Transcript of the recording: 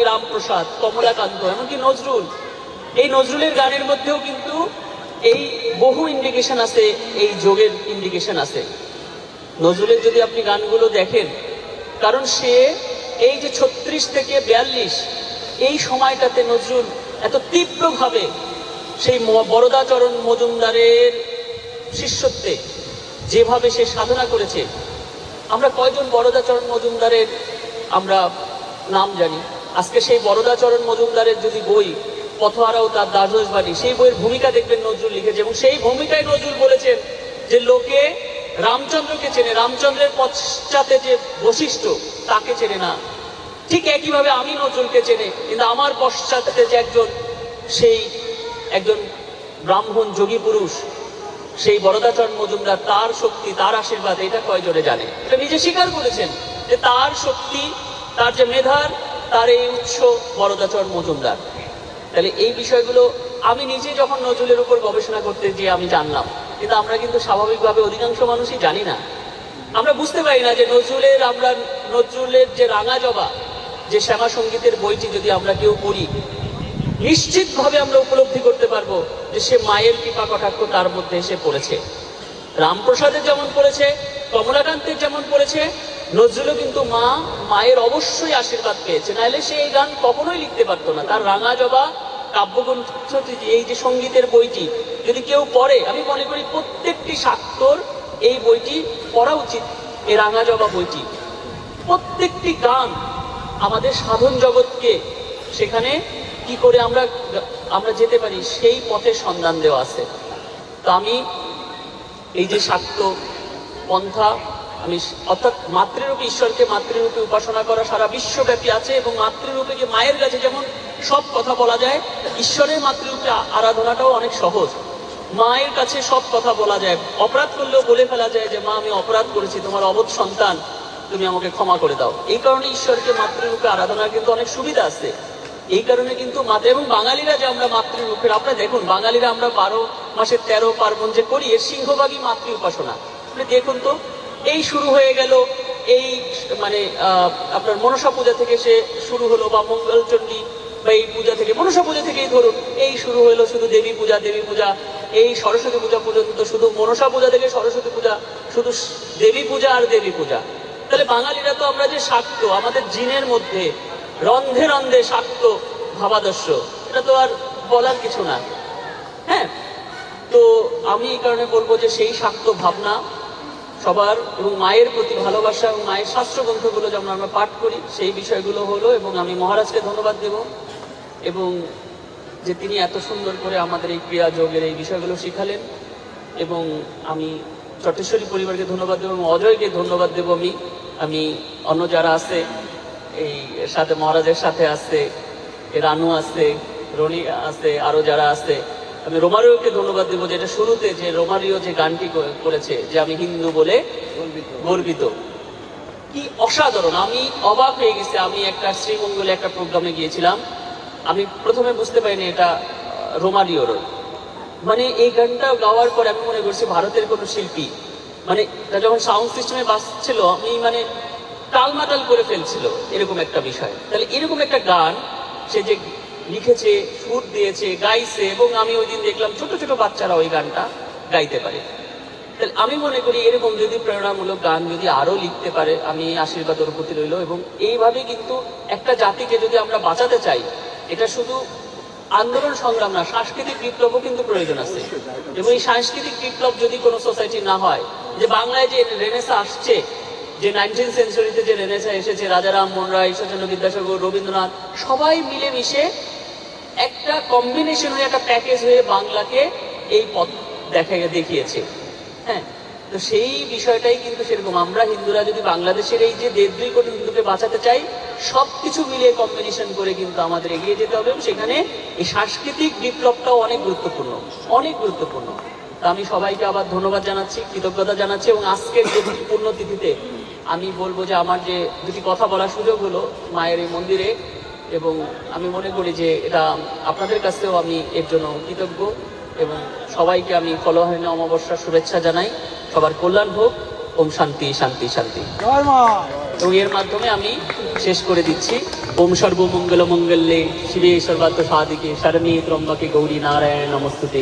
রামপ্রসাদ, কমলাকান্ত, এমনকি নজরুল, এই নজরুলের গানের মধ্যেও কিন্তু এই বহু ইন্ডিকেশন আছে, এই যোগের ইন্ডিকেশন আছে। নজরুলের যদি আপনি গানগুলো দেখেন, কারণ সে এই যে 36 থেকে 42 এই সময়টাতে নজরুল এত তীব্রভাবে সেই বরদাচরণ মজুমদারের শিষ্যত্বে যেভাবে সে সাধনা করেছে, আমরা কয়জন বরদাচরণ মজুমদারের আমরা নাম জানি? আজকে সেই বরদাচরণ মজুমদারের যদি বই পথহারাও তার দ্বাদশ বাড়ি, সেই বইয়ের ভূমিকা দেখবেন নজরুল লিখেছে, এবং সেই ভূমিকায় নজরুল বলেছেন যে লোকে রামচন্দ্রকে চেনে, রামচন্দ্রের পশ্চাতে যে বৈশিষ্ট্য তাকে চেনে না। ঠিক একইভাবে আমি নজরুলকে চেনে, কিন্তু আমার পশ্চাতে যে সেই একজন ব্রাহ্মণ যোগী পুরুষ, সেই বরদাচরণ মজুমদার, তার শক্তি, তার আশীর্বাদ, এটা কয়জনে জানে? এটা নিজে স্বীকার করেছেন যে তার শক্তি, তার যে মেধার, তার এই উৎস বরদাচরণ মজুমদার। তাহলে এই বিষয়গুলো আমি নিজে যখন নজরুলের উপর গবেষণা করতে গিয়ে আমি জানলাম, কিন্তু আমরা কিন্তু স্বাভাবিকভাবে অধিকাংশ মানুষই জানি না। আমরা বুঝতে পারি না যে নজরুলের যে রাঙা জবা, যে শ্যামা সঙ্গীতের বইটি যদি আমরা কেউ পড়ি, নিশ্চিতভাবে আমরা উপলব্ধি করতে পারবো যে সে মায়ের কৃপা কটাক্ষ তার মধ্যে এসে পড়েছে। রামপ্রসাদের যেমন পড়েছে, কমলাকান্তের যেমন পড়েছে, নজরুলও কিন্তু মায়ের অবশ্যই আশীর্বাদ পেয়েছে, নাহলে সে এই গান কখনোই লিখতে পারতো না। তার রাঙা জবা কাব্যগ্রন্থ, এই যে সঙ্গীতের বইটি যদি কেউ পড়ে, আমি মনে করি প্রত্যেকটি শাক্তর এই বইটি পড়া উচিত। এই রাঙা জবা বইটি, প্রত্যেকটি গান আমাদের সাধন জগৎকে সেখানে কি করে আমরা যেতে পারি সেই পথের সন্ধান দেওয়া আছে। তো আমি এই যে শাক্ত পন্থা, আমি অর্থাৎ মাতৃরূপে ঈশ্বরকে মাতৃরূপে উপাসনা করা সারা বিশ্বব্যাপী আছে, এবং মাতৃরূপে যে মায়ের কাছে যেমন সব কথা বলা যায়, ঈশ্বরের মাতৃরূপে আরাধনাটাও অনেক সহজ। মায়ের কাছে সব কথা বলা যায়, অপরাধ করলেও বলে ফেলা যায় যে মা, আমি অপরাধ করেছি, তোমার অবোধ সন্তান, তুমি আমাকে ক্ষমা করে দাও। এই কারণে ঈশ্বরকে মাতৃরূপে আরাধনার কিন্তু অনেক সুবিধা আছে। এই কারণে কিন্তু এবং বাঙালিরা যে আমরা মাতৃরূপের, আপনারা দেখুন বাঙালিরা আমরা 12 মাসের 13 পার্বণ যে করি, এর সিংহভাগই মাতৃ উপাসনা। আপনি দেখুন তো, এই শুরু হয়ে গেল এই আপনার মনসা পূজা থেকে সে শুরু হলো, বা মঙ্গলচণ্ডী বা এই পূজা থেকে, মনসা পূজা থেকেই ধরুন, এই শুরু হলো শুধু দেবী পূজা, এই সরস্বতী পূজা পর্যন্ত শুধু মনসা পূজা থেকে সরস্বতী পূজা, শুধু দেবী পূজা আর দেবী পূজা। তাহলে বাঙালিরা তো আমরা যে শাক্ত, আমাদের জিনের মধ্যে রন্ধে রন্ধে শাক্ত ভাবাদর্শ, এটা তো আর বলার কিছু না। হ্যাঁ, তো আমি এই কারণে বলবো যে সেই শাক্ত ভাবনা সবার, এবং মায়ের প্রতি ভালোবাসা, এবং মায়ের শাস্ত্র গ্রন্থগুলো যেমন আমরা পাঠ করি, সেই বিষয়গুলো হলো। এবং আমি মহারাজকে ধন্যবাদ দেব, এবং যে তিনি এত সুন্দর করে আমাদের এই ক্রিয়া যোগের এই বিষয়গুলো শিখালেন। এবং আমি চটেশ্বরী পরিবারকে ধন্যবাদ দেবো, এবং অজয়কে ধন্যবাদ দেবো। আমি অন্য যারা আছে এই সাথে, মহারাজের সাথে আছে, রানু আছে, রনি আছে, আরো যারা আছে, আমি রোমারিওকে ধন্যবাদ দেবো, যেটা শুরুতে যে রোমারিও যে গানটি করেছে, যে আমি হিন্দু বলে গর্বিত, কি অসাধারণ! আমি অবাক হয়ে গেছি। আমি একটা শ্রীমঙ্গলে একটা প্রোগ্রামে গিয়েছিলাম, আমি প্রথমে বুঝতে পারিনি এটা রোমারিওর। এই গানটা গাওয়ার পর আমি মনে করছি ভারতের কোনো শিল্পী, যখন সাউন্ড সিস্টেমে বাজছিল, আমি টালমাটাল করে ফেলছিল, এরকম একটা বিষয়। তাহলে এরকম একটা গান সে যে লিখেছে, সুর দিয়েছে, গাইছে, এবং আমি ওই দিন দেখলাম ছোট ছোট বাচ্চারা ওই গানটা গাইতে পারে। তাহলে আমি মনে করি এরকম যদি প্রেরণামূলক গান যদি আরো লিখতে পারে, আমি আশীর্বাদ ওর প্রতি রইল। এবং এইভাবে কিন্তু একটা জাতিকে যদি আমরা বাঁচাতে চাই, এটা শুধু আন্দোলন সংগ্রাম না, সাংস্কৃতিক বিপ্লবও কিন্তু প্রয়োজন আছে। এবং এই সাংস্কৃতিক বিপ্লব যদি কোনো সোসাইটি না হয়, যে বাংলায় যে রেনেসা আসছে, যে 19th সেঞ্চুরিতে যে রেনেসা এসেছে, রাজারাম মোহন রায়, ঈশ্বরচন্দ্র বিদ্যাসাগর, রবীন্দ্রনাথ, সবাই মিলেমিশে একটা কম্বিনেশন হয়ে, একটা প্যাকেজ হয়ে বাংলাকে এই পথ দেখিয়েছে। হ্যাঁ, তো সেই বিষয়টাই কিন্তু সেরকম। আমরা হিন্দুরা যদি বাংলাদেশের এই যে 1.5 কোটি হিন্দুকে বাঁচাতে চাই, সবকিছু মিলিয়ে কম্বিনেশন করে কিন্তু আমাদের এগিয়ে যেতে হবে। এবং সেখানে এই সাংস্কৃতিক বিপ্লবটাও অনেক গুরুত্বপূর্ণ, অনেক গুরুত্বপূর্ণ। তা আমি সবাইকে আবার ধন্যবাদ জানাচ্ছি, কৃতজ্ঞতা জানাচ্ছি। এবং আজকের যে পুণ্যতিথিতে আমি বলবো যে আমার যে দুটি কথা বলার সুযোগ হলো মায়ের এই মন্দিরে, এবং আমি মনে করি যে এটা আপনাদের কাছেও আমি এর জন্য কৃতজ্ঞ। এবং সবাইকে আমি ফলহারিণী অমাবস্যার শুভেচ্ছা জানাই। সবার কল্যাণ হোক। ওম শান্তি শান্তি শান্তি। জয় মা। এবং এর মাধ্যমে আমি শেষ করে দিচ্ছি। ওম সর্বমঙ্গল মঙ্গলে শিবে সর্বার্থ সাধিকে শরণ্যে ত্র্যম্বকে গৌরী নারায়ণ নমস্তুতে।